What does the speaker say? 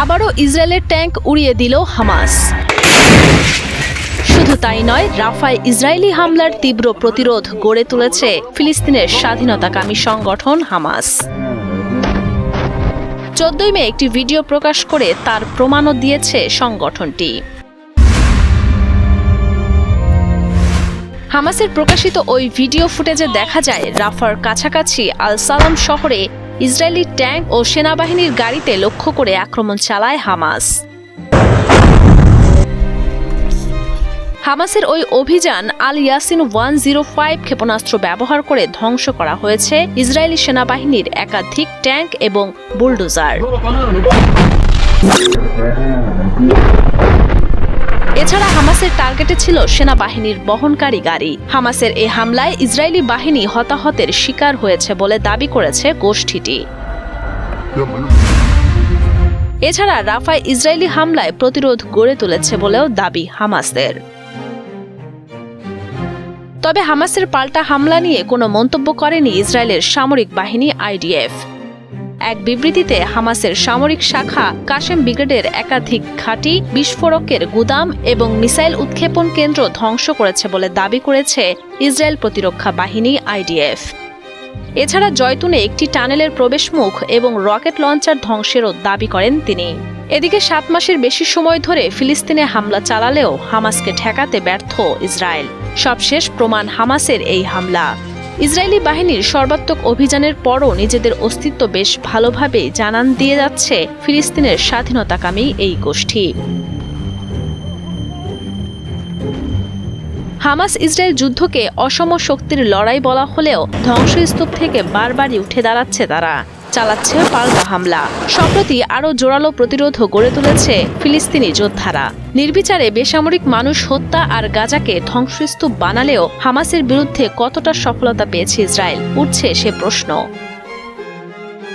আবারও ইসরায়েলের ট্যাঙ্ক উড়িয়ে দিল হামাস। শুধু তাই নয়, রাফায় ইসরায়েলি হামলার তীব্র প্রতিরোধ গড়ে তুলেছে ফিলিস্তিনের স্বাধীনতাকামী সংগঠন হামাস। 14 মে একটি ভিডিও প্রকাশ করে তার প্রমাণও দিয়েছে সংগঠনটি। হামাসের প্রকাশিত ওই ভিডিও ফুটেজে দেখা যায় রাফার কাছাকাছি আল সালাম শহরে ইসরায়েলি ট্যাঙ্ক ও সেনাবাহিনীর গাড়িতে লক্ষ্য করে আক্রমণ চালায় হামাস। হামাসের ওই অভিযান আল ইয়াসিন 105 ক্ষেপণাস্ত্র ব্যবহার করে ধ্বংস করা হয়েছে ইসরায়েলি সেনাবাহিনীর একাধিক ট্যাঙ্ক এবং বুলডোজার। এছাড়া হামাসের টার্গেটে ছিল সেনাবাহিনীর বহনকারী গাড়ি। হামাসের এই হামলায় ইসরায়েলি বাহিনী হতাহতের শিকার হয়েছে বলে দাবি করেছে গোষ্ঠীটি। এছাড়া রাফায় ইসরায়েলি হামলায় প্রতিরোধ গড়ে তুলেছে বলেও দাবি হামাসের। তবে হামাসের পাল্টা হামলা নিয়ে কোনো মন্তব্য করেনি ইসরায়েলের সামরিক বাহিনী আইডিএফ। এক বিবৃতিতে হামাসের সামরিক শাখা কাশেম ব্রিগেডের একাধিক ঘাঁটি, বিস্ফোরকের গুদাম এবং মিসাইল উৎক্ষেপণ কেন্দ্র ধ্বংস করেছে বলে দাবি করেছে ইসরায়েল প্রতিরক্ষা বাহিনী আইডিএফ। এছাড়া জয়তুনে একটি টানেলের প্রবেশমুখ এবং রকেট লঞ্চার ধ্বংসেরও দাবি করেন তিনি। এদিকে 7 মাসের বেশি সময় ধরে ফিলিস্তিনে হামলা চালালেও হামাসকে ঠেকাতে ব্যর্থ ইসরায়েল। সবশেষ প্রমাণ হামাসের এই হামলা। ইসরায়েলি বাহিনীর সর্বাত্মক অভিযানের পরও নিজেদের অস্তিত্ব বেশ ভালোভাবেই জানান দিয়ে যাচ্ছে ফিলিস্তিনের স্বাধীনতাকামী এই গোষ্ঠী। হামাস ইসরায়েল যুদ্ধকে অসম শক্তির লড়াই বলা হলেও ধ্বংসস্তূপ থেকে বারবারই উঠে দাঁড়াচ্ছে তারা, চালাচ্ছে পাল্টা হামলা। সম্প্রতি আরও জোরালো প্রতিরোধও গড়ে তুলেছে ফিলিস্তিনি যোদ্ধারা। নির্বিচারে বেসামরিক মানুষ হত্যা আর গাজাকে ধ্বংসস্তূপ বানালেও হামাসের বিরুদ্ধে কতটা সফলতা পেয়েছে ইসরায়েল, উঠছে সে প্রশ্ন।